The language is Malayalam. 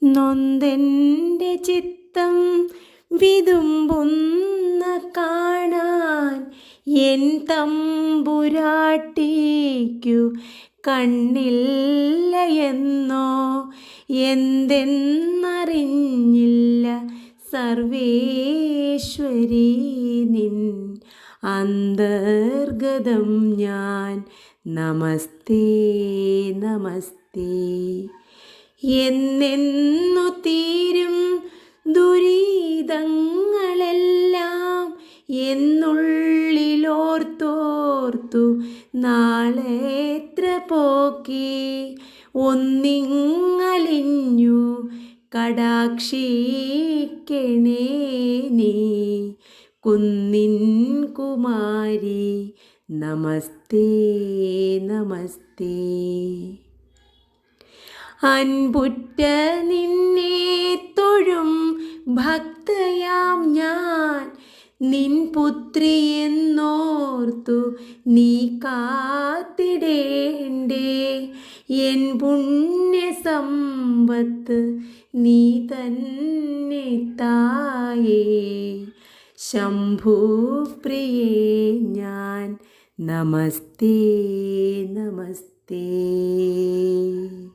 നൊന്തെൻ്റെ ചിത്തം വിതുമ്പുന്ന കാണാൻ എൻ തമ്പുരാട്ടിക്കു കണ്ണില്ല എന്നോ എന്തെന്നറിഞ്ഞില്ല സർവേശ്വരി നിൻ അന്തർഗതം ഞാൻ. നമസ്തേ നമസ്തേ. എന്നെന്നു തീരും ദുരിതങ്ങളെല്ലാം എന്നുള്ളിലോർത്തോർത്തു നാളെ എത്ര പോക്കി ഒന്നിങ്ങലിഞ്ഞു കടാക്ഷിക്കണേ നീ കുന്നിൻ കുമാരി. നമസ്തേ നമസ്തേ. അൻപുറ്റ നിന്നെ തൊഴും ഭക്തയാം ഞാൻ നിൻ പുത്രി എന്നോർത്തു നീ കാത്തിടേണ്ടേ. എൻ പുണ്യസമ്പത്ത് നീ തന്നെ തായേ. ശംഭുപ്രിയേ ഞാൻ. നമസ്തേ നമസ്തേ.